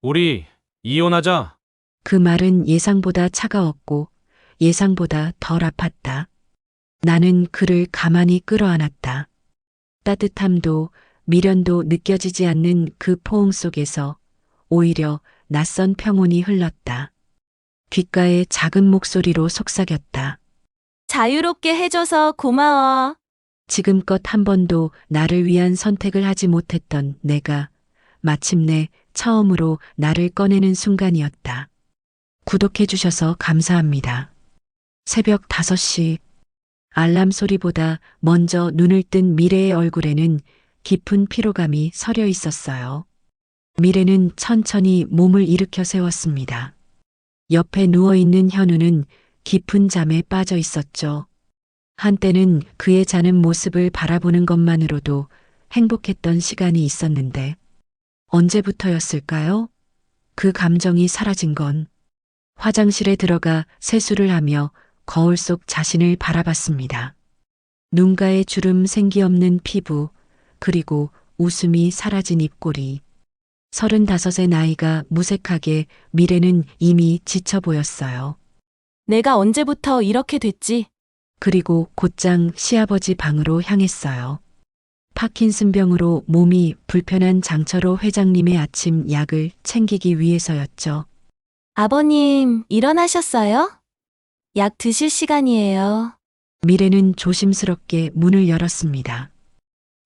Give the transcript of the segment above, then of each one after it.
우리 이혼하자. 그 말은 예상보다 차가웠고 예상보다 덜 아팠다. 나는 그를 가만히 끌어안았다. 따뜻함도 미련도 느껴지지 않는 그 포옹 속에서 오히려 낯선 평온이 흘렀다. 귓가에 작은 목소리로 속삭였다. 자유롭게 해줘서 고마워. 지금껏 한 번도 나를 위한 선택을 하지 못했던 내가 마침내 처음으로 나를 꺼내는 순간이었다. 구독해주셔서 감사합니다. 새벽 5시 알람 소리보다 먼저 눈을 뜬 미래의 얼굴에는 깊은 피로감이 서려 있었어요. 미래는 천천히 몸을 일으켜 세웠습니다. 옆에 누워있는 현우는 깊은 잠에 빠져 있었죠. 한때는 그의 자는 모습을 바라보는 것만으로도 행복했던 시간이 있었는데 언제부터였을까요? 그 감정이 사라진 건 화장실에 들어가 세수를 하며 거울 속 자신을 바라봤습니다. 눈가에 주름 생기 없는 피부, 그리고 웃음이 사라진 입꼬리. 35의 나이가 무색하게 미래는 이미 지쳐 보였어요. 내가 언제부터 이렇게 됐지? 그리고 곧장 시아버지 방으로 향했어요. 파킨슨병으로 몸이 불편한 장철호 회장님의 아침 약을 챙기기 위해서였죠. 아버님, 일어나셨어요? 약 드실 시간이에요. 미래는 조심스럽게 문을 열었습니다.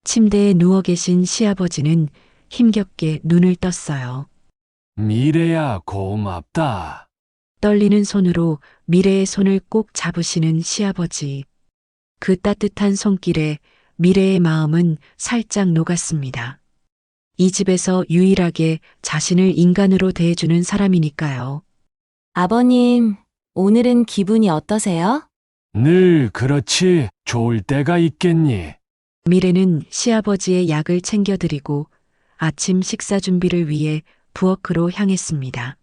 침대에 누워 계신 시아버지는 힘겹게 눈을 떴어요. 미래야, 고맙다. 떨리는 손으로 미래의 손을 꼭 잡으시는 시아버지. 그 따뜻한 손길에 미래의 마음은 살짝 녹았습니다. 이 집에서 유일하게 자신을 인간으로 대해주는 사람이니까요. 아버님, 오늘은 기분이 어떠세요? 늘 그렇지 좋을 때가 있겠니? 미래는 시아버지의 약을 챙겨드리고 아침 식사 준비를 위해 부엌으로 향했습니다.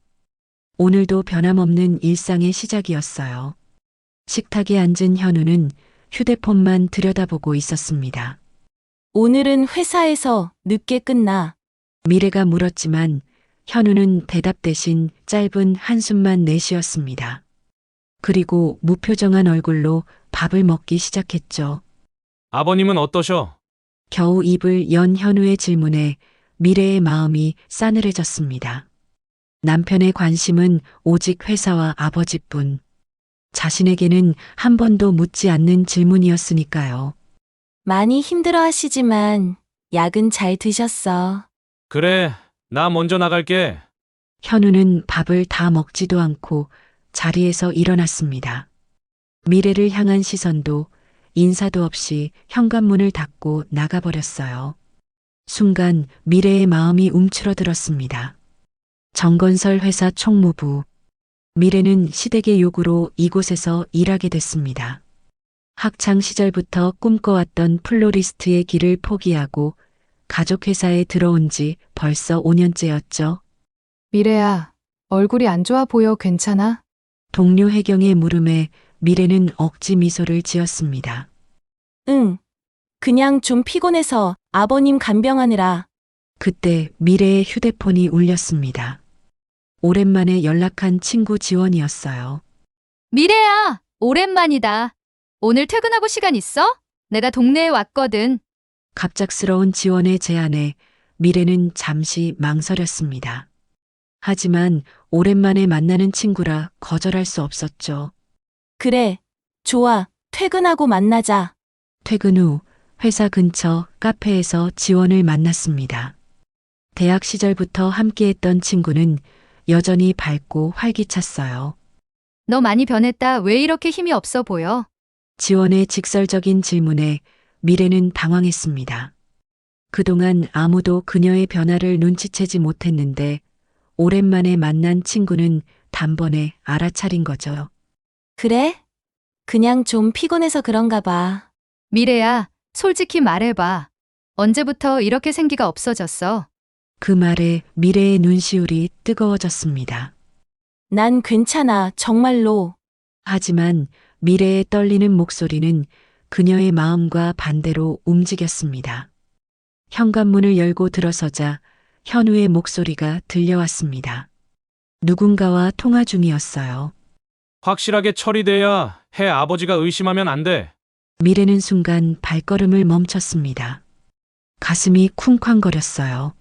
오늘도 변함없는 일상의 시작이었어요. 식탁에 앉은 현우는 휴대폰만 들여다보고 있었습니다. 오늘은 회사에서 늦게 끝나. 미래가 물었지만 현우는 대답 대신 짧은 한숨만 내쉬었습니다. 그리고 무표정한 얼굴로 밥을 먹기 시작했죠. 아버님은 어떠셔? 겨우 입을 연 현우의 질문에 미래의 마음이 싸늘해졌습니다. 남편의 관심은 오직 회사와 아버지뿐. 자신에게는 한 번도 묻지 않는 질문이었으니까요. 많이 힘들어 하시지만 약은 잘 드셨어. 그래, 나 먼저 나갈게. 현우는 밥을 다 먹지도 않고 자리에서 일어났습니다. 미래를 향한 시선도 인사도 없이 현관문을 닫고 나가버렸어요. 순간 미래의 마음이 움츠러들었습니다. 정건설 회사 총무부. 미래는 시댁의 요구로 이곳에서 일하게 됐습니다. 학창 시절부터 꿈꿔왔던 플로리스트의 길을 포기하고 가족 회사에 들어온 지 벌써 5년째였죠. 미래야, 얼굴이 안 좋아 보여. 괜찮아? 동료 혜경의 물음에 미래는 억지 미소를 지었습니다. 응. 그냥 좀 피곤해서 아버님 간병하느라. 그때 미래의 휴대폰이 울렸습니다. 오랜만에 연락한 친구 지원이었어요. 미래야, 오랜만이다. 오늘 퇴근하고 시간 있어? 내가 동네에 왔거든. 갑작스러운 지원의 제안에 미래는 잠시 망설였습니다. 하지만 오랜만에 만나는 친구라 거절할 수 없었죠. 그래, 좋아. 퇴근하고 만나자. 퇴근 후 회사 근처 카페에서 지원을 만났습니다. 대학 시절부터 함께했던 친구는 여전히 밝고 활기찼어요. 너 많이 변했다. 왜 이렇게 힘이 없어 보여? 지원의 직설적인 질문에 미래는 당황했습니다. 그동안 아무도 그녀의 변화를 눈치채지 못했는데 오랜만에 만난 친구는 단번에 알아차린 거죠. 그래? 그냥 좀 피곤해서 그런가 봐. 미래야, 솔직히 말해봐. 언제부터 이렇게 생기가 없어졌어? 그 말에 미래의 눈시울이 뜨거워졌습니다. 난 괜찮아, 정말로. 하지만 미래의 떨리는 목소리는 그녀의 마음과 반대로 움직였습니다. 현관문을 열고 들어서자 현우의 목소리가 들려왔습니다. 누군가와 통화 중이었어요. 확실하게 처리돼야 해. 아버지가 의심하면 안 돼. 미래는 순간 발걸음을 멈췄습니다. 가슴이 쿵쾅거렸어요.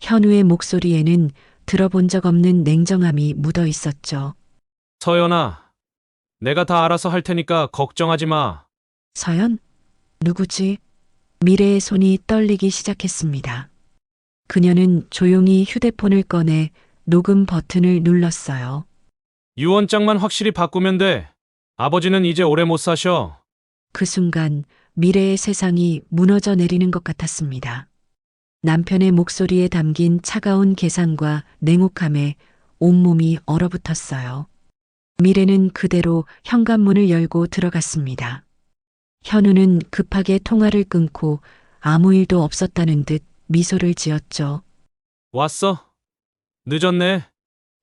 현우의 목소리에는 들어본 적 없는 냉정함이 묻어 있었죠. 서연아, 내가 다 알아서 할 테니까 걱정하지 마. 서연? 누구지? 미래의 손이 떨리기 시작했습니다. 그녀는 조용히 휴대폰을 꺼내 녹음 버튼을 눌렀어요. 유언장만 확실히 바꾸면 돼. 아버지는 이제 오래 못 사셔. 그 순간 미래의 세상이 무너져 내리는 것 같았습니다. 남편의 목소리에 담긴 차가운 계산과 냉혹함에 온몸이 얼어붙었어요. 미래는 그대로 현관문을 열고 들어갔습니다. 현우는 급하게 통화를 끊고 아무 일도 없었다는 듯 미소를 지었죠. 왔어? 늦었네.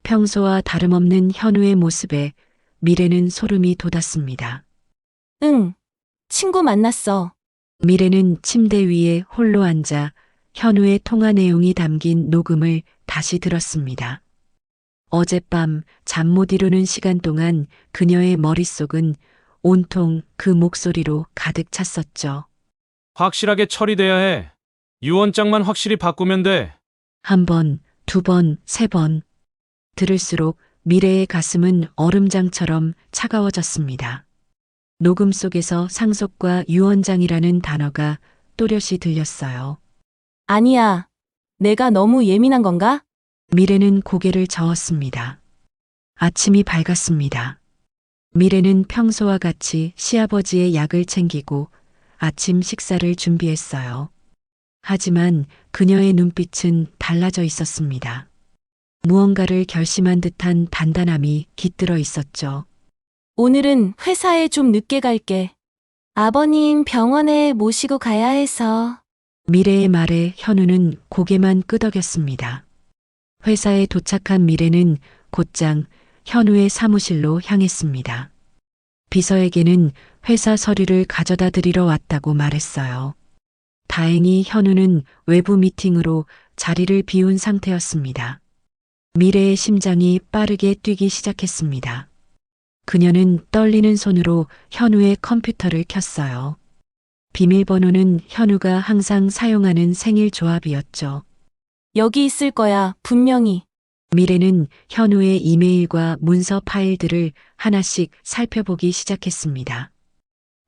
평소와 다름없는 현우의 모습에 미래는 소름이 돋았습니다. 응, 친구 만났어. 미래는 침대 위에 홀로 앉아 현우의 통화 내용이 담긴 녹음을 다시 들었습니다. 어젯밤 잠 못 이루는 시간 동안 그녀의 머릿속은 온통 그 목소리로 가득 찼었죠. 확실하게 처리돼야 해. 유언장만 확실히 바꾸면 돼. 한 번, 두 번, 세 번. 들을수록 미래의 가슴은 얼음장처럼 차가워졌습니다. 녹음 속에서 상속과 유언장이라는 단어가 또렷이 들렸어요. 아니야. 내가 너무 예민한 건가? 미래는 고개를 저었습니다. 아침이 밝았습니다. 미래는 평소와 같이 시아버지의 약을 챙기고 아침 식사를 준비했어요. 하지만 그녀의 눈빛은 달라져 있었습니다. 무언가를 결심한 듯한 단단함이 깃들어 있었죠. 오늘은 회사에 좀 늦게 갈게. 아버님 병원에 모시고 가야 해서. 미래의 말에 현우는 고개만 끄덕였습니다. 회사에 도착한 미래는 곧장 현우의 사무실로 향했습니다. 비서에게는 회사 서류를 가져다 드리러 왔다고 말했어요. 다행히 현우는 외부 미팅으로 자리를 비운 상태였습니다. 미래의 심장이 빠르게 뛰기 시작했습니다. 그녀는 떨리는 손으로 현우의 컴퓨터를 켰어요. 비밀번호는 현우가 항상 사용하는 생일 조합이었죠. 여기 있을 거야, 분명히. 미래는 현우의 이메일과 문서 파일들을 하나씩 살펴보기 시작했습니다.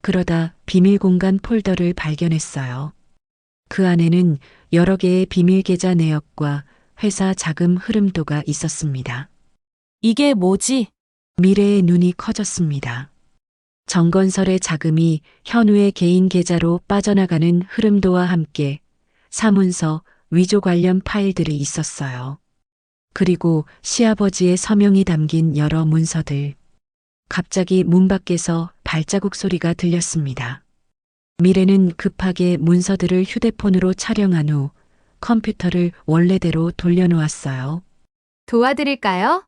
그러다 비밀 공간 폴더를 발견했어요. 그 안에는 여러 개의 비밀 계좌 내역과 회사 자금 흐름도가 있었습니다. 이게 뭐지? 미래의 눈이 커졌습니다. 정건설의 자금이 현우의 개인 계좌로 빠져나가는 흐름도와 함께 사문서, 위조 관련 파일들이 있었어요. 그리고 시아버지의 서명이 담긴 여러 문서들. 갑자기 문 밖에서 발자국 소리가 들렸습니다. 미래는 급하게 문서들을 휴대폰으로 촬영한 후 컴퓨터를 원래대로 돌려놓았어요. 도와드릴까요?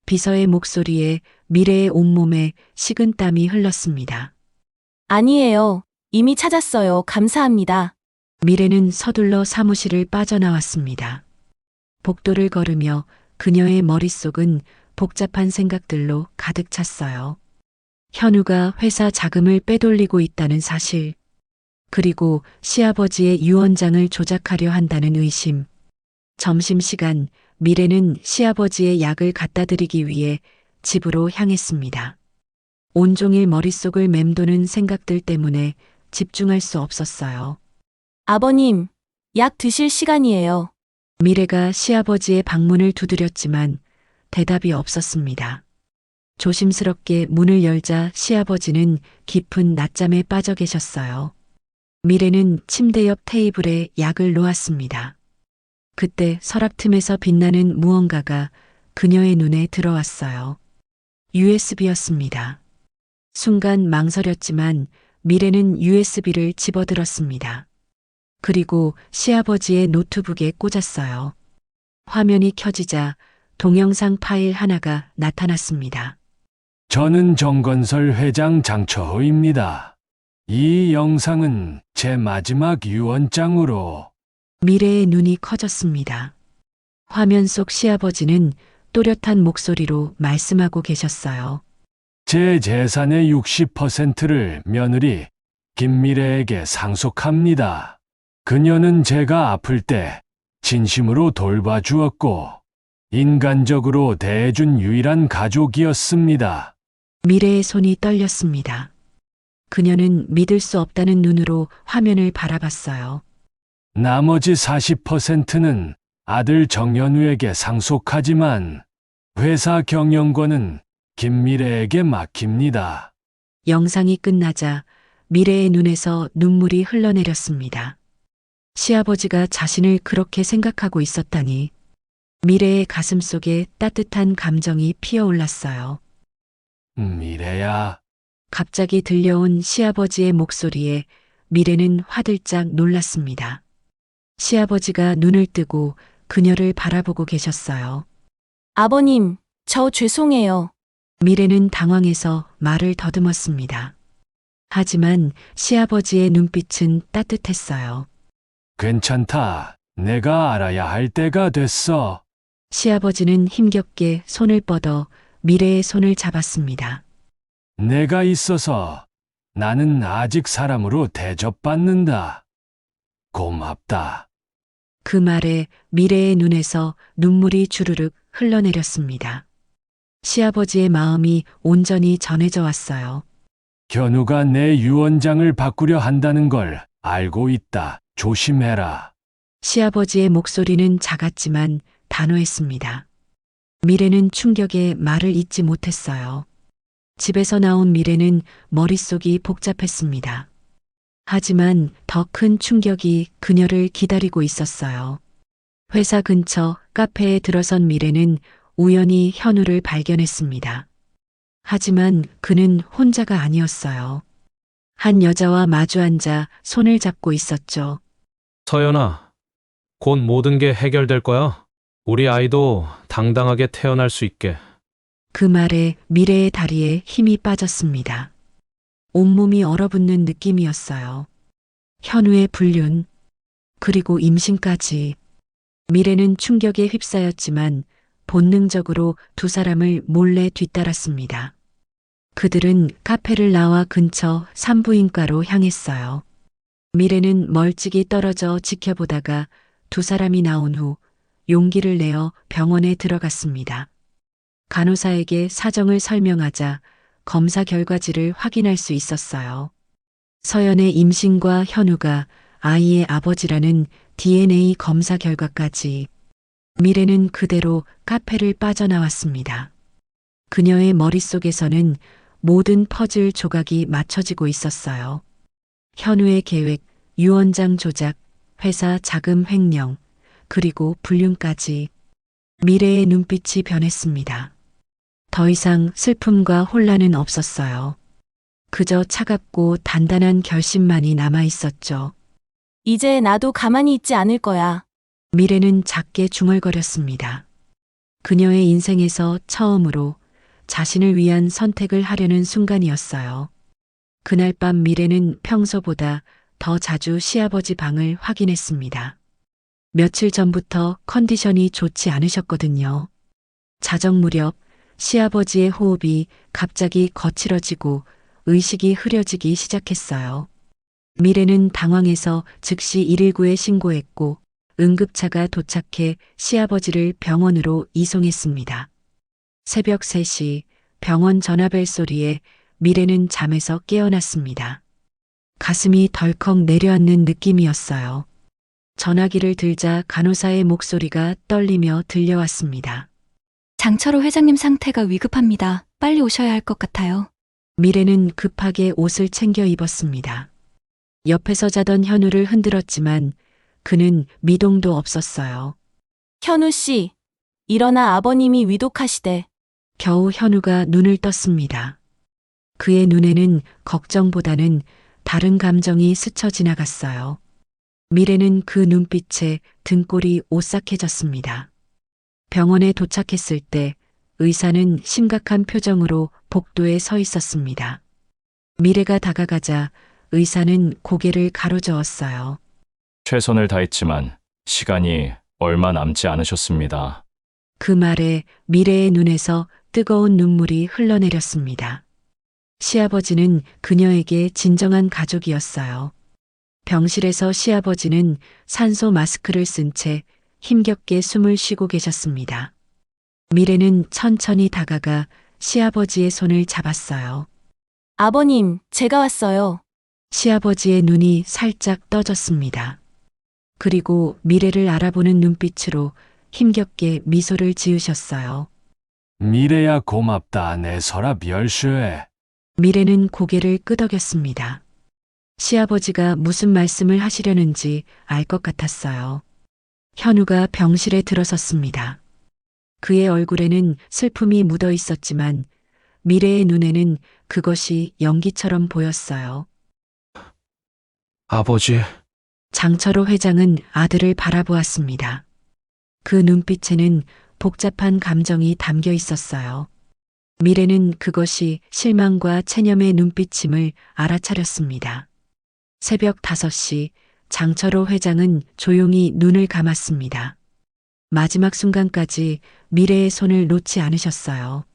비서의 목소리에 미래의 온몸에 식은땀이 흘렀습니다. 아니에요. 이미 찾았어요. 감사합니다. 미래는 서둘러 사무실을 빠져나왔습니다. 복도를 걸으며 그녀의 머릿속은 복잡한 생각들로 가득 찼어요. 현우가 회사 자금을 빼돌리고 있다는 사실, 그리고 시아버지의 유언장을 조작하려 한다는 의심. 점심시간 미래는 시아버지의 약을 갖다 드리기 위해 집으로 향했습니다. 온종일 머릿속을 맴도는 생각들 때문에 집중할 수 없었어요. 아버님, 약 드실 시간이에요. 미래가 시아버지의 방문을 두드렸지만 대답이 없었습니다. 조심스럽게 문을 열자 시아버지는 깊은 낮잠에 빠져 계셨어요. 미래는 침대 옆 테이블에 약을 놓았습니다. 그때 서랍 틈에서 빛나는 무언가가 그녀의 눈에 들어왔어요. USB였습니다. 순간 망설였지만 미래는 USB를 집어들었습니다. 그리고 시아버지의 노트북에 꽂았어요. 화면이 켜지자 동영상 파일 하나가 나타났습니다. 저는 정건설 회장 장처호입니다. 이 영상은 제 마지막 유언장으로 미래의 눈이 커졌습니다. 화면 속 시아버지는 또렷한 목소리로 말씀하고 계셨어요. 제 재산의 60%를 며느리 김미래에게 상속합니다. 그녀는 제가 아플 때 진심으로 돌봐주었고 인간적으로 대해준 유일한 가족이었습니다. 미래의 손이 떨렸습니다. 그녀는 믿을 수 없다는 눈으로 화면을 바라봤어요. 나머지 40%는 아들 정현우에게 상속하지만 회사 경영권은 김미래에게 맡깁니다. 영상이 끝나자 미래의 눈에서 눈물이 흘러내렸습니다. 시아버지가 자신을 그렇게 생각하고 있었다니. 미래의 가슴 속에 따뜻한 감정이 피어올랐어요. 미래야, 갑자기 들려온 시아버지의 목소리에 미래는 화들짝 놀랐습니다. 시아버지가 눈을 뜨고 그녀를 바라보고 계셨어요. 아버님, 저 죄송해요. 미래는 당황해서 말을 더듬었습니다. 하지만 시아버지의 눈빛은 따뜻했어요. 괜찮다. 내가 알아야 할 때가 됐어. 시아버지는 힘겹게 손을 뻗어 미래의 손을 잡았습니다. 내가 있어서 나는 아직 사람으로 대접받는다. 고맙다. 그 말에 미래의 눈에서 눈물이 주르륵 흘러내렸습니다. 시아버지의 마음이 온전히 전해져 왔어요. 현우가 내 유언장을 바꾸려 한다는 걸 알고 있다. 조심해라. 시아버지의 목소리는 작았지만 단호했습니다. 미래는 충격에 말을 잇지 못했어요. 집에서 나온 미래는 머릿속이 복잡했습니다. 하지만 더 큰 충격이 그녀를 기다리고 있었어요. 회사 근처 카페에 들어선 미래는 우연히 현우를 발견했습니다. 하지만 그는 혼자가 아니었어요. 한 여자와 마주 앉아 손을 잡고 있었죠. 서연아, 곧 모든 게 해결될 거야. 우리 아이도 당당하게 태어날 수 있게. 그 말에 미래의 다리에 힘이 빠졌습니다. 온몸이 얼어붙는 느낌이었어요. 현우의 불륜, 그리고 임신까지. 미래는 충격에 휩싸였지만 본능적으로 두 사람을 몰래 뒤따랐습니다. 그들은 카페를 나와 근처 산부인과로 향했어요. 미래는 멀찍이 떨어져 지켜보다가 두 사람이 나온 후 용기를 내어 병원에 들어갔습니다. 간호사에게 사정을 설명하자 검사 결과지를 확인할 수 있었어요. 서연의 임신과 현우가 아이의 아버지라는 DNA 검사 결과까지. 미래는 그대로 카페를 빠져나왔습니다. 그녀의 머릿속에서는 모든 퍼즐 조각이 맞춰지고 있었어요. 현우의 계획, 유언장 조작, 회사 자금 횡령, 그리고 불륜까지. 미래의 눈빛이 변했습니다. 더 이상 슬픔과 혼란은 없었어요. 그저 차갑고 단단한 결심만이 남아 있었죠. 이제 나도 가만히 있지 않을 거야. 미래는 작게 중얼거렸습니다. 그녀의 인생에서 처음으로 자신을 위한 선택을 하려는 순간이었어요. 그날 밤 미래는 평소보다 더 자주 시아버지 방을 확인했습니다. 며칠 전부터 컨디션이 좋지 않으셨거든요. 자정 무렵 시아버지의 호흡이 갑자기 거칠어지고 의식이 흐려지기 시작했어요. 미래는 당황해서 즉시 119에 신고했고 응급차가 도착해 시아버지를 병원으로 이송했습니다. 새벽 3시 병원 전화벨 소리에 미래는 잠에서 깨어났습니다. 가슴이 덜컥 내려앉는 느낌이었어요. 전화기를 들자 간호사의 목소리가 떨리며 들려왔습니다. 장철호 회장님 상태가 위급합니다. 빨리 오셔야 할 것 같아요. 미래는 급하게 옷을 챙겨 입었습니다. 옆에서 자던 현우를 흔들었지만 그는 미동도 없었어요. 현우 씨, 일어나 아버님이 위독하시대. 겨우 현우가 눈을 떴습니다. 그의 눈에는 걱정보다는 다른 감정이 스쳐 지나갔어요. 미래는 그 눈빛에 등골이 오싹해졌습니다. 병원에 도착했을 때 의사는 심각한 표정으로 복도에 서 있었습니다. 미래가 다가가자 의사는 고개를 가로저었어요. 최선을 다했지만 시간이 얼마 남지 않으셨습니다. 그 말에 미래의 눈에서 뜨거운 눈물이 흘러내렸습니다. 시아버지는 그녀에게 진정한 가족이었어요. 병실에서 시아버지는 산소 마스크를 쓴 채 힘겹게 숨을 쉬고 계셨습니다. 미래는 천천히 다가가 시아버지의 손을 잡았어요. 아버님, 제가 왔어요. 시아버지의 눈이 살짝 떠졌습니다. 그리고 미래를 알아보는 눈빛으로 힘겹게 미소를 지으셨어요. 미래야 고맙다. 내 서랍 열쇠. 미래는 고개를 끄덕였습니다. 시아버지가 무슨 말씀을 하시려는지 알 것 같았어요. 현우가 병실에 들어섰습니다. 그의 얼굴에는 슬픔이 묻어 있었지만 미래의 눈에는 그것이 연기처럼 보였어요. 아버지, 장철호 회장은 아들을 바라보았습니다. 그 눈빛에는 복잡한 감정이 담겨 있었어요. 미래는 그것이 실망과 체념의 눈빛임을 알아차렸습니다. 새벽 5시 장철호 회장은 조용히 눈을 감았습니다. 마지막 순간까지 미래의 손을 놓지 않으셨어요.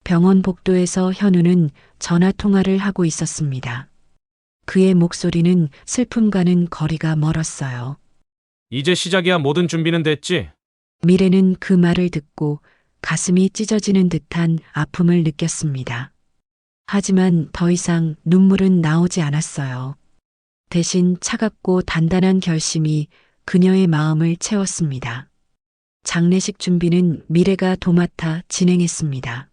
병원 복도에서 현우는 전화 통화를 하고 있었습니다. 그의 목소리는 슬픔과는 거리가 멀었어요. 이제 시작이야. 모든 준비는 됐지? 미래는 그 말을 듣고 가슴이 찢어지는 듯한 아픔을 느꼈습니다. 하지만 더 이상 눈물은 나오지 않았어요. 대신 차갑고 단단한 결심이 그녀의 마음을 채웠습니다. 장례식 준비는 미래가 도맡아 진행했습니다.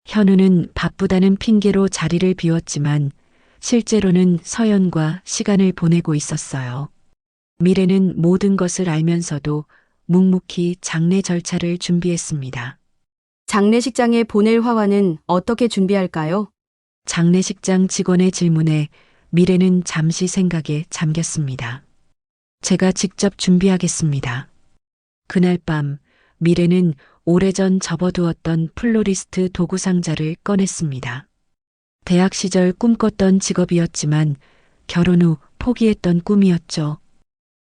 현우는 바쁘다는 핑계로 자리를 비웠지만 실제로는 서연과 시간을 보내고 있었어요. 미래는 모든 것을 알면서도 묵묵히 장례 절차를 준비했습니다. 장례식장에 보낼 화환은 어떻게 준비할까요? 장례식장 직원의 질문에 미래는 잠시 생각에 잠겼습니다. 제가 직접 준비하겠습니다. 그날 밤 미래는 오래전 접어두었던 플로리스트 도구 상자를 꺼냈습니다. 대학 시절 꿈꿨던 직업이었지만 결혼 후 포기했던 꿈이었죠.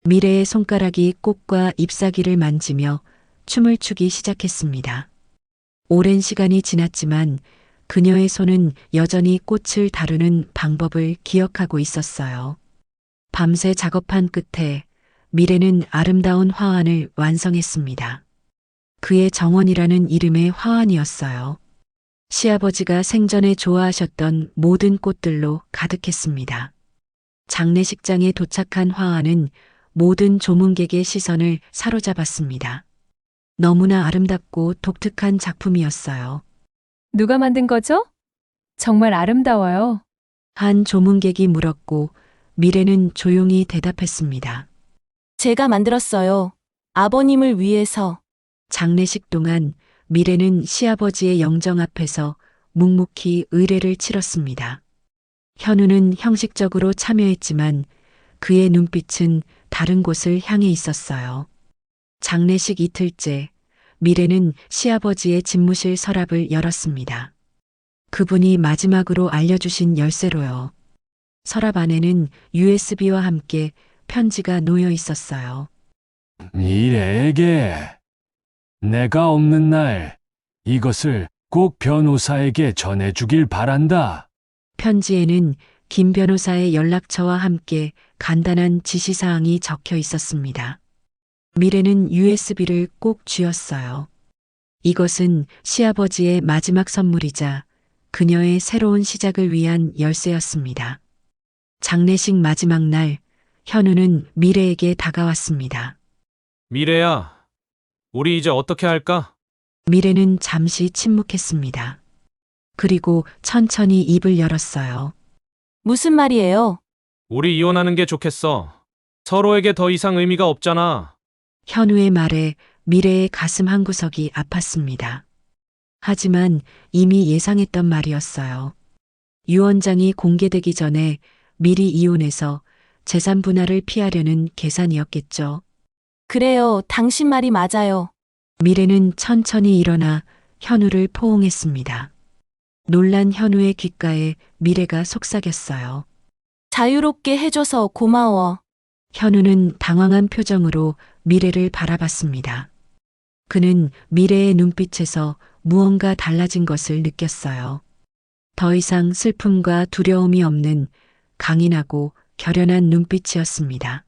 미래의 손가락이 꽃과 잎사귀를 만지며 춤을 추기 시작했습니다. 오랜 시간이 지났지만 그녀의 손은 여전히 꽃을 다루는 방법을 기억하고 있었어요. 밤새 작업한 끝에 미래는 아름다운 화환을 완성했습니다. 그의 정원이라는 이름의 화환이었어요. 시아버지가 생전에 좋아하셨던 모든 꽃들로 가득했습니다. 장례식장에 도착한 화환은 모든 조문객의 시선을 사로잡았습니다. 너무나 아름답고 독특한 작품이었어요. 누가 만든 거죠? 정말 아름다워요. 한 조문객이 물었고 미래는 조용히 대답했습니다. 제가 만들었어요. 아버님을 위해서. 장례식 동안 미래는 시아버지의 영정 앞에서 묵묵히 의례를 치렀습니다. 현우는 형식적으로 참여했지만 그의 눈빛은 다른 곳을 향해 있었어요. 장례식 이틀째, 미래는 시아버지의 집무실 서랍을 열었습니다. 그분이 마지막으로 알려주신 열쇠로요. 서랍 안에는 USB와 함께 편지가 놓여 있었어요. 미래에게 내가 없는 날 이것을 꼭 변호사에게 전해주길 바란다. 편지에는 김 변호사의 연락처와 함께 간단한 지시사항이 적혀 있었습니다. 미래는 USB를 꼭 쥐었어요. 이것은 시아버지의 마지막 선물이자 그녀의 새로운 시작을 위한 열쇠였습니다. 장례식 마지막 날, 현우는 미래에게 다가왔습니다. 미래야, 우리 이제 어떻게 할까? 미래는 잠시 침묵했습니다. 그리고 천천히 입을 열었어요. 무슨 말이에요? 우리 이혼하는 게 좋겠어. 서로에게 더 이상 의미가 없잖아. 현우의 말에 미래의 가슴 한구석이 아팠습니다. 하지만 이미 예상했던 말이었어요. 유언장이 공개되기 전에 미리 이혼해서 재산 분할을 피하려는 계산이었겠죠. 그래요. 당신 말이 맞아요. 미래는 천천히 일어나 현우를 포옹했습니다. 놀란 현우의 귓가에 미래가 속삭였어요. 자유롭게 해줘서 고마워. 현우는 당황한 표정으로 미래를 바라봤습니다. 그는 미래의 눈빛에서 무언가 달라진 것을 느꼈어요. 더 이상 슬픔과 두려움이 없는 강인하고 결연한 눈빛이었습니다.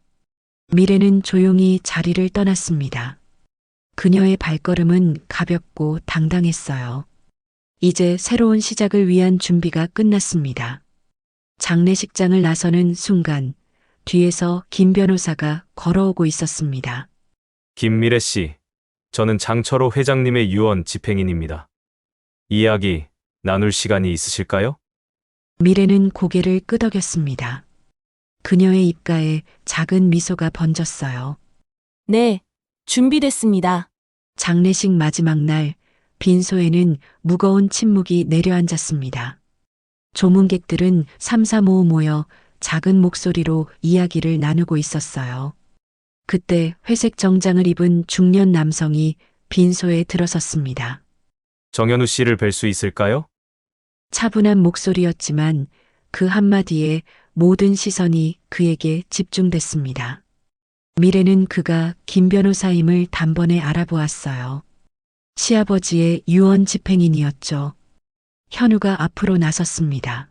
미래는 조용히 자리를 떠났습니다. 그녀의 발걸음은 가볍고 당당했어요. 이제 새로운 시작을 위한 준비가 끝났습니다. 장례식장을 나서는 순간 뒤에서 김 변호사가 걸어오고 있었습니다. 김미래 씨, 저는 장철호 회장님의 유언 집행인입니다. 이야기 나눌 시간이 있으실까요? 미래는 고개를 끄덕였습니다. 그녀의 입가에 작은 미소가 번졌어요. 네, 준비됐습니다. 장례식 마지막 날 빈소에는 무거운 침묵이 내려앉았습니다. 조문객들은 삼삼오오 모여 작은 목소리로 이야기를 나누고 있었어요. 그때 회색 정장을 입은 중년 남성이 빈소에 들어섰습니다. 정현우 씨를 뵐 수 있을까요? 차분한 목소리였지만 그 한마디에 모든 시선이 그에게 집중됐습니다. 미래는 그가 김 변호사임을 단번에 알아보았어요. 시아버지의 유언 집행인이었죠. 현우가 앞으로 나섰습니다.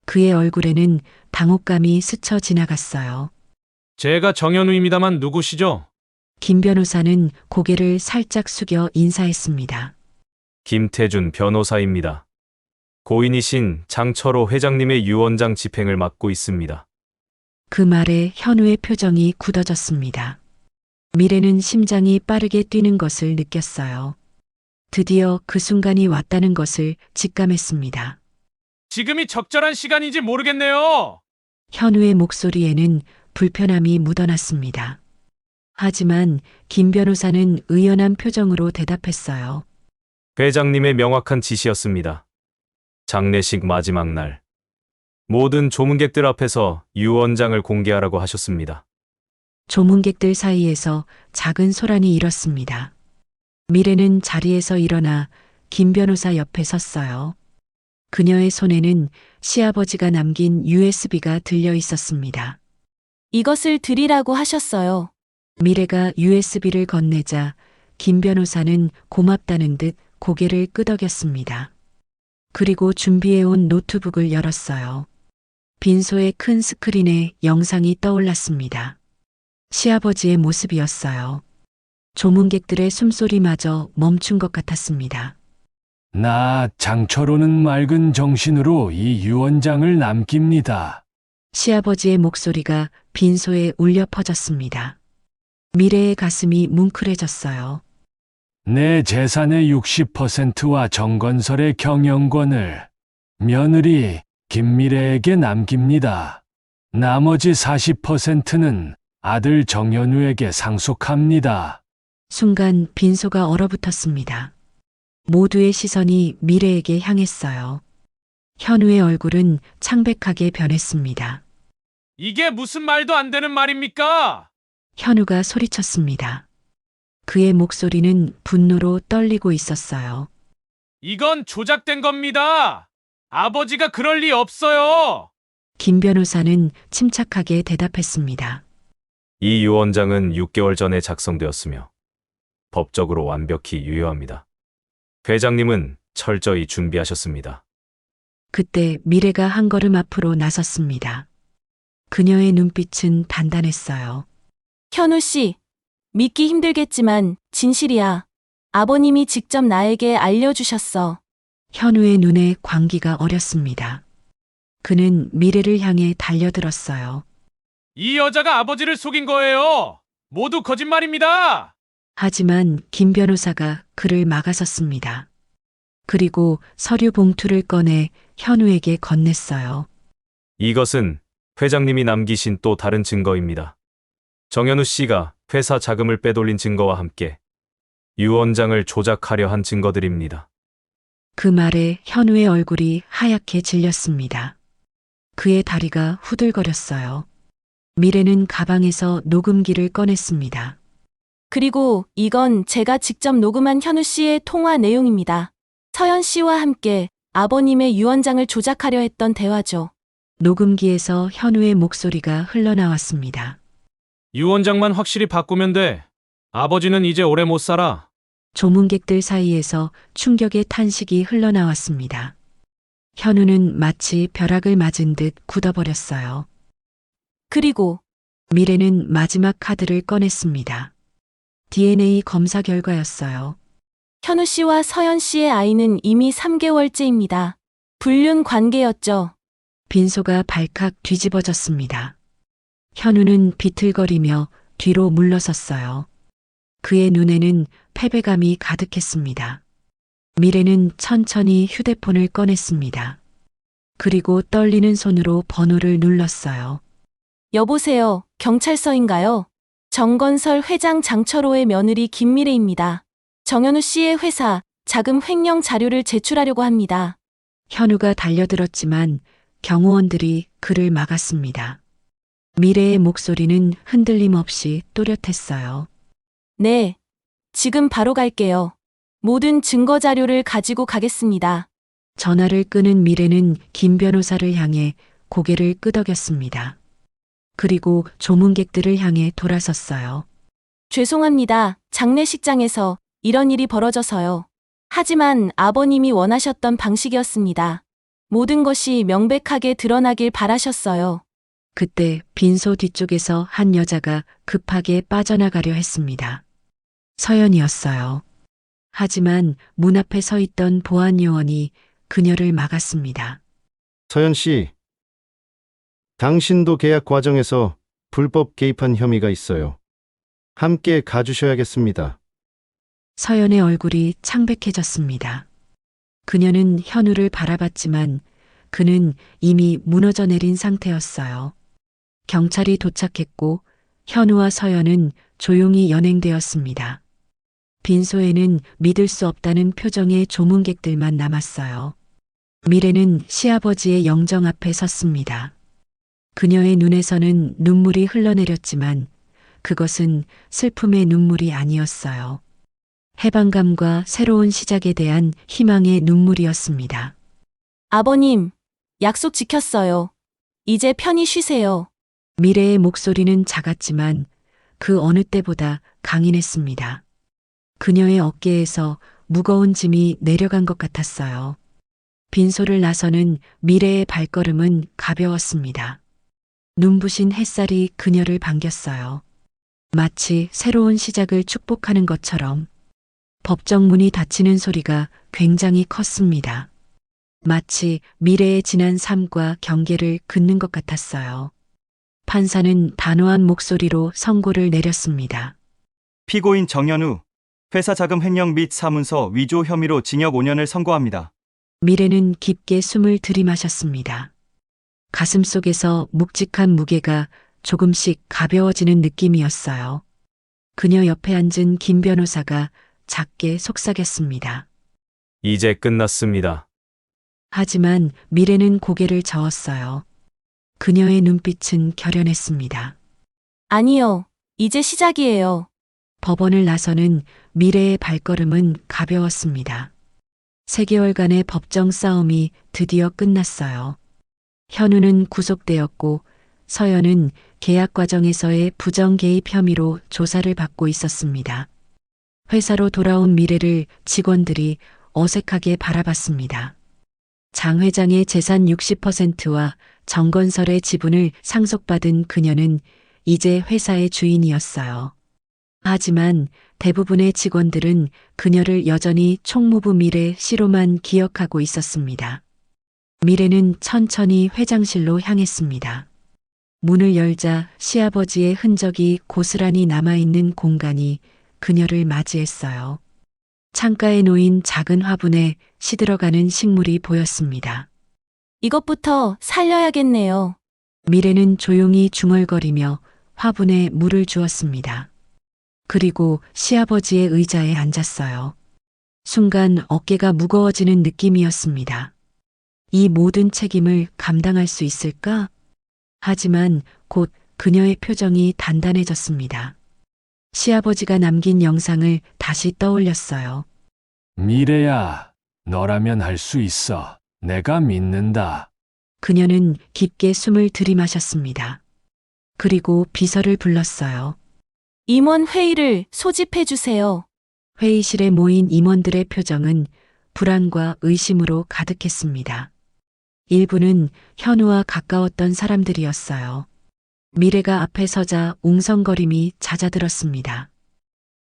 그의 얼굴에는 당혹감이 스쳐 지나갔어요. 제가 정현우입니다만 누구시죠? 김 변호사는 고개를 살짝 숙여 인사했습니다. 김태준 변호사입니다. 고인이신 장철호 회장님의 유언장 집행을 맡고 있습니다. 그 말에 현우의 표정이 굳어졌습니다. 미래는 심장이 빠르게 뛰는 것을 느꼈어요. 드디어 그 순간이 왔다는 것을 직감했습니다. 지금이 적절한 시간인지 모르겠네요. 현우의 목소리에는 불편함이 묻어났습니다. 하지만 김 변호사는 의연한 표정으로 대답했어요. 회장님의 명확한 지시였습니다. 장례식 마지막 날 모든 조문객들 앞에서 유언장을 공개하라고 하셨습니다. 조문객들 사이에서 작은 소란이 일었습니다. 미래는 자리에서 일어나 김 변호사 옆에 섰어요. 그녀의 손에는 시아버지가 남긴 USB가 들려 있었습니다. 이것을 드리라고 하셨어요. 미래가 USB를 건네자 김 변호사는 고맙다는 듯 고개를 끄덕였습니다. 그리고 준비해온 노트북을 열었어요. 빈소의 큰 스크린에 영상이 떠올랐습니다. 시아버지의 모습이었어요. 조문객들의 숨소리마저 멈춘 것 같았습니다. 나 장철호는 맑은 정신으로 이 유언장을 남깁니다. 시아버지의 목소리가 빈소에 울려 퍼졌습니다. 미래의 가슴이 뭉클해졌어요. 내 재산의 60%와 정건설의 경영권을 며느리 김미래에게 남깁니다. 나머지 40%는 아들 정현우에게 상속합니다. 순간 빈소가 얼어붙었습니다. 모두의 시선이 미래에게 향했어요. 현우의 얼굴은 창백하게 변했습니다. 이게 무슨 말도 안 되는 말입니까? 현우가 소리쳤습니다. 그의 목소리는 분노로 떨리고 있었어요. 이건 조작된 겁니다. 아버지가 그럴 리 없어요. 김 변호사는 침착하게 대답했습니다. 이 유언장은 6개월 전에 작성되었으며 법적으로 완벽히 유효합니다. 회장님은 철저히 준비하셨습니다. 그때 미래가 한 걸음 앞으로 나섰습니다. 그녀의 눈빛은 단단했어요. 현우 씨, 믿기 힘들겠지만 진실이야. 아버님이 직접 나에게 알려주셨어. 현우의 눈에 광기가 어렸습니다. 그는 미래를 향해 달려들었어요. 이 여자가 아버지를 속인 거예요. 모두 거짓말입니다. 하지만 김 변호사가 그를 막아섰습니다. 그리고 서류 봉투를 꺼내 현우에게 건넸어요. 이것은 회장님이 남기신 또 다른 증거입니다. 정현우 씨가 회사 자금을 빼돌린 증거와 함께 유언장을 조작하려 한 증거들입니다. 그 말에 현우의 얼굴이 하얗게 질렸습니다. 그의 다리가 후들거렸어요. 미래는 가방에서 녹음기를 꺼냈습니다. 그리고 이건 제가 직접 녹음한 현우 씨의 통화 내용입니다. 서연 씨와 함께 아버님의 유언장을 조작하려 했던 대화죠. 녹음기에서 현우의 목소리가 흘러나왔습니다. 유 원장만 확실히 바꾸면 돼. 아버지는 이제 오래 못 살아. 조문객들 사이에서 충격의 탄식이 흘러나왔습니다. 현우는 마치 벼락을 맞은 듯 굳어버렸어요. 그리고 미래는 마지막 카드를 꺼냈습니다. DNA 검사 결과였어요. 현우 씨와 서연 씨의 아이는 이미 3개월째입니다. 불륜 관계였죠. 빈소가 발칵 뒤집어졌습니다. 현우는 비틀거리며 뒤로 물러섰어요. 그의 눈에는 패배감이 가득했습니다. 미래는 천천히 휴대폰을 꺼냈습니다. 그리고 떨리는 손으로 번호를 눌렀어요. 여보세요, 경찰서인가요? 정건설 회장 장철호의 며느리 김미래입니다. 정현우 씨의 회사 자금 횡령 자료를 제출하려고 합니다. 현우가 달려들었지만 경호원들이 그를 막았습니다. 미래의 목소리는 흔들림 없이 또렷했어요. 네, 지금 바로 갈게요. 모든 증거 자료를 가지고 가겠습니다. 전화를 끄는 미래는 김 변호사를 향해 고개를 끄덕였습니다. 그리고 조문객들을 향해 돌아섰어요. 죄송합니다. 장례식장에서 이런 일이 벌어져서요. 하지만 아버님이 원하셨던 방식이었습니다. 모든 것이 명백하게 드러나길 바라셨어요. 그때 빈소 뒤쪽에서 한 여자가 급하게 빠져나가려 했습니다. 서연이었어요. 하지만 문 앞에 서 있던 보안 요원이 그녀를 막았습니다. 서연 씨, 당신도 계약 과정에서 불법 개입한 혐의가 있어요. 함께 가주셔야겠습니다. 서연의 얼굴이 창백해졌습니다. 그녀는 현우를 바라봤지만 그는 이미 무너져 내린 상태였어요. 경찰이 도착했고 현우와 서연은 조용히 연행되었습니다. 빈소에는 믿을 수 없다는 표정의 조문객들만 남았어요. 미래는 시아버지의 영정 앞에 섰습니다. 그녀의 눈에서는 눈물이 흘러내렸지만 그것은 슬픔의 눈물이 아니었어요. 해방감과 새로운 시작에 대한 희망의 눈물이었습니다. 아버님, 약속 지켰어요. 이제 편히 쉬세요. 미래의 목소리는 작았지만 그 어느 때보다 강인했습니다. 그녀의 어깨에서 무거운 짐이 내려간 것 같았어요. 빈소를 나서는 미래의 발걸음은 가벼웠습니다. 눈부신 햇살이 그녀를 반겼어요. 마치 새로운 시작을 축복하는 것처럼. 법정 문이 닫히는 소리가 굉장히 컸습니다. 마치 미래의 지난 삶과 경계를 긋는 것 같았어요. 판사는 단호한 목소리로 선고를 내렸습니다. 피고인 정현우, 회사 자금 횡령 및 사문서 위조 혐의로 징역 5년을 선고합니다. 미래는 깊게 숨을 들이마셨습니다. 가슴 속에서 묵직한 무게가 조금씩 가벼워지는 느낌이었어요. 그녀 옆에 앉은 김 변호사가 작게 속삭였습니다. 이제 끝났습니다. 하지만 미래는 고개를 저었어요. 그녀의 눈빛은 결연했습니다. 아니요, 이제 시작이에요. 법원을 나서는 미래의 발걸음은 가벼웠습니다. 3개월간의 법정 싸움이 드디어 끝났어요. 현우는 구속되었고 서연은 계약 과정에서의 부정 개입 혐의로 조사를 받고 있었습니다. 회사로 돌아온 미래를 직원들이 어색하게 바라봤습니다. 장 회장의 재산 60%와 정건설의 지분을 상속받은 그녀는 이제 회사의 주인이었어요. 하지만 대부분의 직원들은 그녀를 여전히 총무부 미래 씨로만 기억하고 있었습니다. 미래는 천천히 회장실로 향했습니다. 문을 열자 시아버지의 흔적이 고스란히 남아있는 공간이 그녀를 맞이했어요. 창가에 놓인 작은 화분에 시들어가는 식물이 보였습니다. 이것부터 살려야겠네요. 미래는 조용히 중얼거리며 화분에 물을 주었습니다. 그리고 시아버지의 의자에 앉았어요. 순간 어깨가 무거워지는 느낌이었습니다. 이 모든 책임을 감당할 수 있을까? 하지만 곧 그녀의 표정이 단단해졌습니다. 시아버지가 남긴 영상을 다시 떠올렸어요. 미래야, 너라면 할 수 있어. 내가 믿는다. 그녀는 깊게 숨을 들이마셨습니다. 그리고 비서를 불렀어요. 임원 회의를 소집해 주세요. 회의실에 모인 임원들의 표정은 불안과 의심으로 가득했습니다. 일부는 현우와 가까웠던 사람들이었어요. 미래가 앞에 서자 웅성거림이 잦아들었습니다.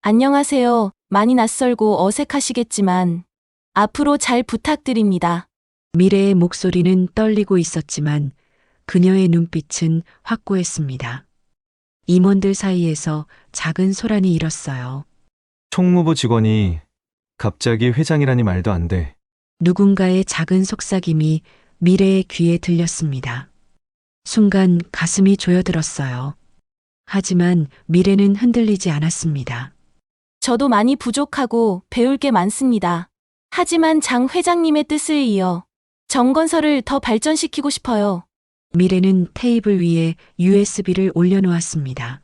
안녕하세요. 많이 낯설고 어색하시겠지만 앞으로 잘 부탁드립니다. 미래의 목소리는 떨리고 있었지만 그녀의 눈빛은 확고했습니다. 임원들 사이에서 작은 소란이 일었어요. 총무부 직원이 갑자기 회장이라니 말도 안 돼. 누군가의 작은 속삭임이 미래의 귀에 들렸습니다. 순간 가슴이 조여들었어요. 하지만 미래는 흔들리지 않았습니다. 저도 많이 부족하고 배울 게 많습니다. 하지만 장 회장님의 뜻을 이어 정건설을 더 발전시키고 싶어요. 미래는 테이블 위에 USB를 올려놓았습니다.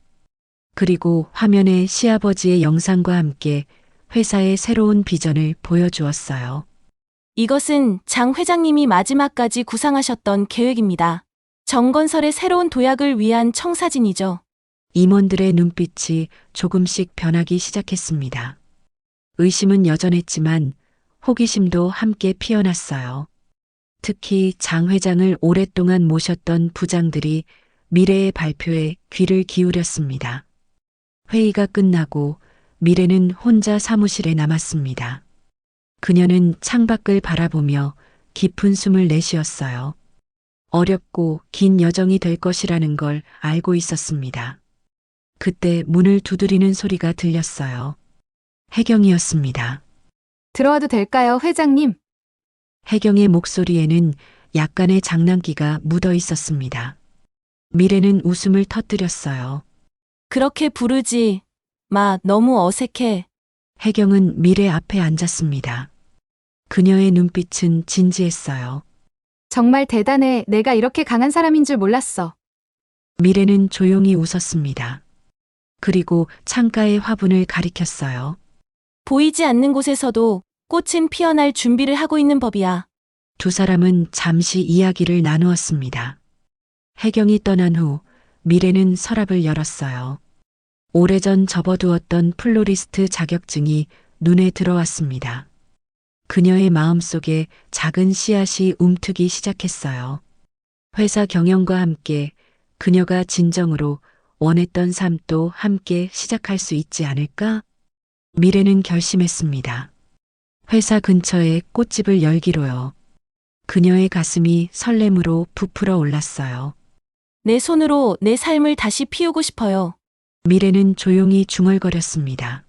그리고 화면에 시아버지의 영상과 함께 회사의 새로운 비전을 보여주었어요. 이것은 장 회장님이 마지막까지 구상하셨던 계획입니다. 정건설의 새로운 도약을 위한 청사진이죠. 임원들의 눈빛이 조금씩 변하기 시작했습니다. 의심은 여전했지만 호기심도 함께 피어났어요. 특히 장 회장을 오랫동안 모셨던 부장들이 미래의 발표에 귀를 기울였습니다. 회의가 끝나고 미래는 혼자 사무실에 남았습니다. 그녀는 창밖을 바라보며 깊은 숨을 내쉬었어요. 어렵고 긴 여정이 될 것이라는 걸 알고 있었습니다. 그때 문을 두드리는 소리가 들렸어요. 혜경이었습니다. 들어와도 될까요, 회장님? 혜경의 목소리에는 약간의 장난기가 묻어 있었습니다. 미래는 웃음을 터뜨렸어요. 그렇게 부르지 마, 너무 어색해. 혜경은 미래 앞에 앉았습니다. 그녀의 눈빛은 진지했어요. 정말 대단해. 내가 이렇게 강한 사람인 줄 몰랐어. 미래는 조용히 웃었습니다. 그리고 창가의 화분을 가리켰어요. 보이지 않는 곳에서도 꽃은 피어날 준비를 하고 있는 법이야. 두 사람은 잠시 이야기를 나누었습니다. 혜경이 떠난 후 미래는 서랍을 열었어요. 오래전 접어두었던 플로리스트 자격증이 눈에 들어왔습니다. 그녀의 마음속에 작은 씨앗이 움트기 시작했어요. 회사 경영과 함께 그녀가 진정으로 원했던 삶도 함께 시작할 수 있지 않을까? 미래는 결심했습니다. 회사 근처에 꽃집을 열기로요. 그녀의 가슴이 설렘으로 부풀어 올랐어요. 내 손으로 내 삶을 다시 피우고 싶어요. 미래는 조용히 중얼거렸습니다.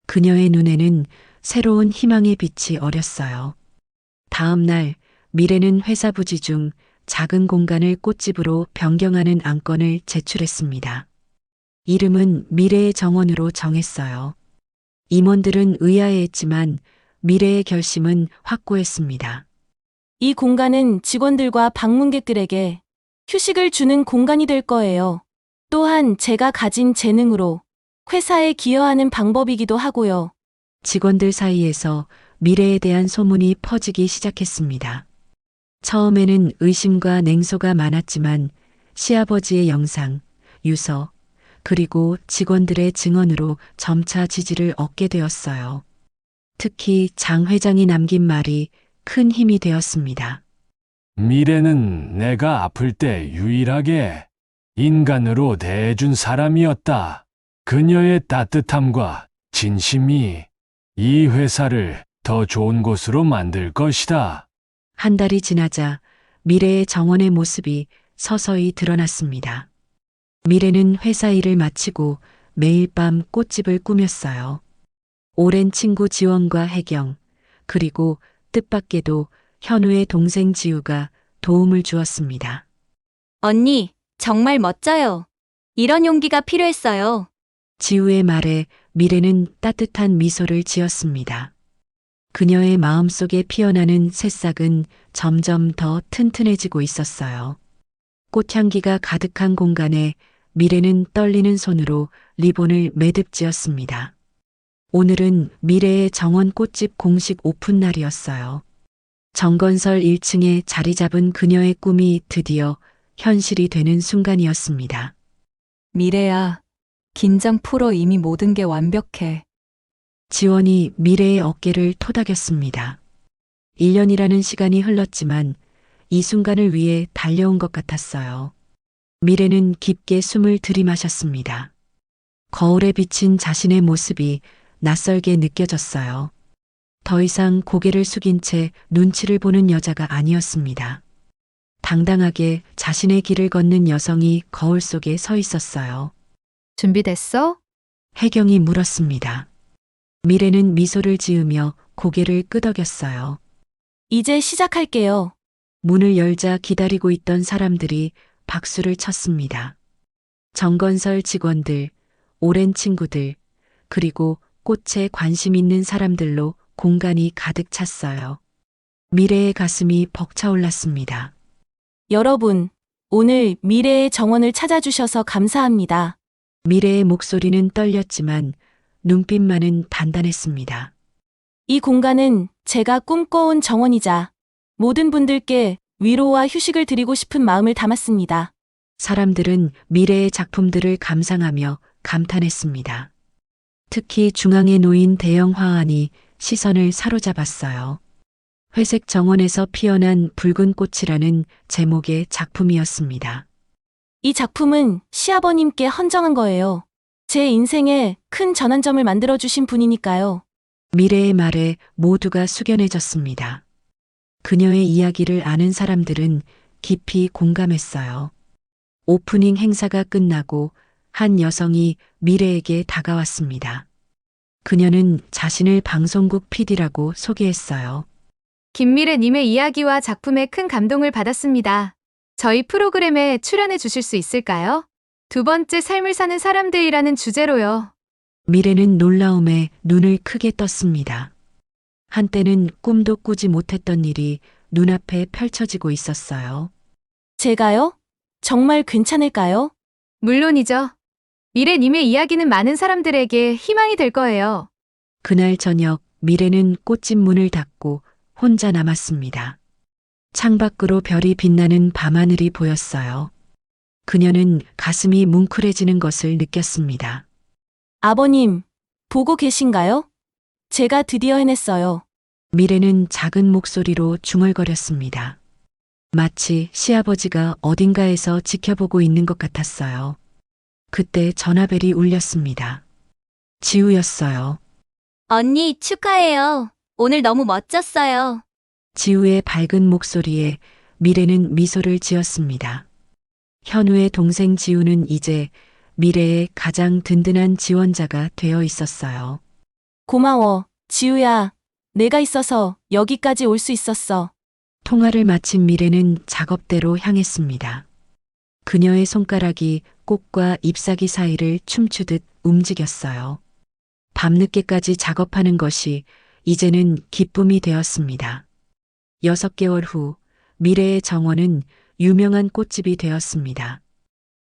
그녀의 눈에는 새로운 희망의 빛이 어렸어요. 다음 날 미래는 회사 부지 중 작은 공간을 꽃집으로 변경하는 안건을 제출했습니다. 이름은 미래의 정원으로 정했어요. 임원들은 의아해했지만 미래의 결심은 확고했습니다. 이 공간은 직원들과 방문객들에게 휴식을 주는 공간이 될 거예요. 또한 제가 가진 재능으로 회사에 기여하는 방법이기도 하고요. 직원들 사이에서 미래에 대한 소문이 퍼지기 시작했습니다. 처음에는 의심과 냉소가 많았지만 시아버지의 영상, 유서, 그리고 직원들의 증언으로 점차 지지를 얻게 되었어요. 특히 장 회장이 남긴 말이 큰 힘이 되었습니다. 미래는 내가 아플 때 유일하게 인간으로 대해준 사람이었다. 그녀의 따뜻함과 진심이 이 회사를 더 좋은 곳으로 만들 것이다. 한 달이 지나자 미래의 정원의 모습이 서서히 드러났습니다. 미래는 회사 일을 마치고 매일 밤 꽃집을 꾸몄어요. 오랜 친구 지원과 혜경, 그리고 뜻밖에도 현우의 동생 지우가 도움을 주었습니다. 언니, 정말 멋져요. 이런 용기가 필요했어요. 지우의 말에 미래는 따뜻한 미소를 지었습니다. 그녀의 마음속에 피어나는 새싹은 점점 더 튼튼해지고 있었어요. 꽃향기가 가득한 공간에 미래는 떨리는 손으로 리본을 매듭지었습니다. 오늘은 미래의 정원 꽃집 공식 오픈 날이었어요. 정건설 1층에 자리 잡은 그녀의 꿈이 드디어 현실이 되는 순간이었습니다. 미래야, 긴장 풀어. 이미 모든 게 완벽해. 지원이 미래의 어깨를 토닥였습니다. 1년이라는 시간이 흘렀지만 이 순간을 위해 달려온 것 같았어요. 미래는 깊게 숨을 들이마셨습니다. 거울에 비친 자신의 모습이 낯설게 느껴졌어요. 더 이상 고개를 숙인 채 눈치를 보는 여자가 아니었습니다. 당당하게 자신의 길을 걷는 여성이 거울 속에 서 있었어요. 준비됐어? 혜경이 물었습니다. 미래는 미소를 지으며 고개를 끄덕였어요. 이제 시작할게요. 문을 열자 기다리고 있던 사람들이 박수를 쳤습니다. 정건설 직원들, 오랜 친구들, 그리고 꽃에 관심 있는 사람들로 공간이 가득 찼어요. 미래의 가슴이 벅차올랐습니다. 여러분, 오늘 미래의 정원을 찾아주셔서 감사합니다. 미래의 목소리는 떨렸지만 눈빛만은 단단했습니다. 이 공간은 제가 꿈꿔온 정원이자 모든 분들께 위로와 휴식을 드리고 싶은 마음을 담았습니다. 사람들은 미래의 작품들을 감상하며 감탄했습니다. 특히 중앙에 놓인 대형 화환이 시선을 사로잡았어요. 회색 정원에서 피어난 붉은 꽃이라는 제목의 작품이었습니다. 이 작품은 시아버님께 헌정한 거예요. 제 인생에 큰 전환점을 만들어주신 분이니까요. 미래의 말에 모두가 숙연해졌습니다. 그녀의 이야기를 아는 사람들은 깊이 공감했어요. 오프닝 행사가 끝나고 한 여성이 미래에게 다가왔습니다. 그녀는 자신을 방송국 PD라고 소개했어요. 김미래님의 이야기와 작품에 큰 감동을 받았습니다. 저희 프로그램에 출연해 주실 수 있을까요? 두 번째 삶을 사는 사람들이라는 주제로요. 미래는 놀라움에 눈을 크게 떴습니다. 한때는 꿈도 꾸지 못했던 일이 눈앞에 펼쳐지고 있었어요. 제가요? 정말 괜찮을까요? 물론이죠. 미래님의 이야기는 많은 사람들에게 희망이 될 거예요. 그날 저녁 미래는 꽃집 문을 닫고 혼자 남았습니다. 창밖으로 별이 빛나는 밤하늘이 보였어요. 그녀는 가슴이 뭉클해지는 것을 느꼈습니다. 아버님, 보고 계신가요? 제가 드디어 해냈어요. 미래는 작은 목소리로 중얼거렸습니다. 마치 시아버지가 어딘가에서 지켜보고 있는 것 같았어요. 그때 전화벨이 울렸습니다. 지우였어요. 언니, 축하해요. 오늘 너무 멋졌어요. 지우의 밝은 목소리에 미래는 미소를 지었습니다. 현우의 동생 지우는 이제 미래의 가장 든든한 지원자가 되어 있었어요. 고마워, 지우야. 내가 있어서 여기까지 올 수 있었어. 통화를 마친 미래는 작업대로 향했습니다. 그녀의 손가락이 꽃과 잎사귀 사이를 춤추듯 움직였어요. 밤늦게까지 작업하는 것이 이제는 기쁨이 되었습니다. 6개월 후 미래의 정원은 유명한 꽃집이 되었습니다.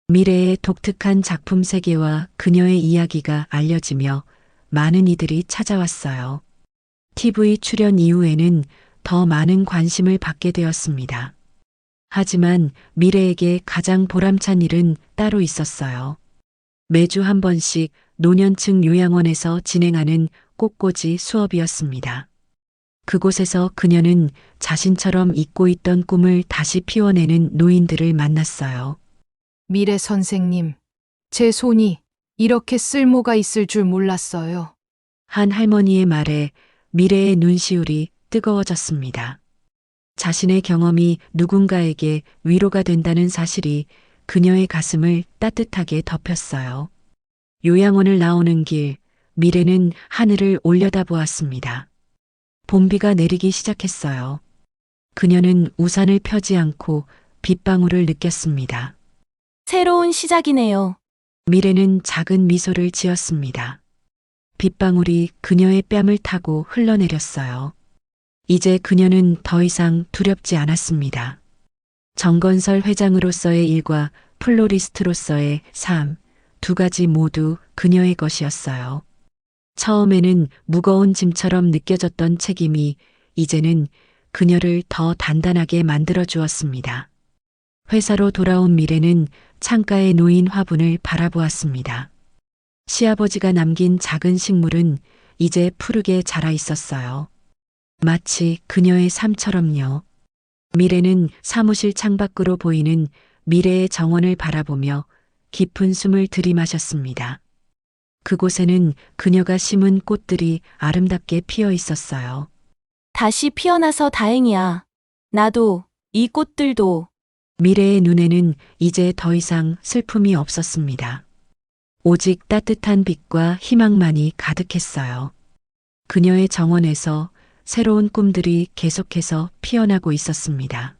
미래의 독특한 작품 세계와 그녀의 이야기가 알려지며 많은 이들이 찾아왔어요. TV 출연 이후에는 더 많은 관심을 받게 되었습니다. 하지만 미래에게 가장 보람찬 일은 따로 있었어요. 매주 한 번씩 노년층 요양원에서 진행하는 꽃꽂이 수업이었습니다. 그곳에서 그녀는 자신처럼 잊고 있던 꿈을 다시 피워내는 노인들을 만났어요. 미래 선생님, 제 손이 이렇게 쓸모가 있을 줄 몰랐어요. 한 할머니의 말에 미래의 눈시울이 뜨거워졌습니다. 자신의 경험이 누군가에게 위로가 된다는 사실이 그녀의 가슴을 따뜻하게 덮였어요. 요양원을 나오는 길, 미래는 하늘을 올려다보았습니다. 봄비가 내리기 시작했어요. 그녀는 우산을 펴지 않고 빗방울을 느꼈습니다. 새로운 시작이네요. 미래는 작은 미소를 지었습니다. 빗방울이 그녀의 뺨을 타고 흘러내렸어요. 이제 그녀는 더 이상 두렵지 않았습니다. 정건설 회장으로서의 일과 플로리스트로서의 삶, 두 가지 모두 그녀의 것이었어요. 처음에는 무거운 짐처럼 느껴졌던 책임이 이제는 그녀를 더 단단하게 만들어 주었습니다. 회사로 돌아온 미래는 창가에 놓인 화분을 바라보았습니다. 시아버지가 남긴 작은 식물은 이제 푸르게 자라 있었어요. 마치 그녀의 삶처럼요. 미래는 사무실 창밖으로 보이는 미래의 정원을 바라보며 깊은 숨을 들이마셨습니다. 그곳에는 그녀가 심은 꽃들이 아름답게 피어 있었어요. 다시 피어나서 다행이야. 나도, 이 꽃들도. 미래의 눈에는 이제 더 이상 슬픔이 없었습니다. 오직 따뜻한 빛과 희망만이 가득했어요. 그녀의 정원에서 새로운 꿈들이 계속해서 피어나고 있었습니다.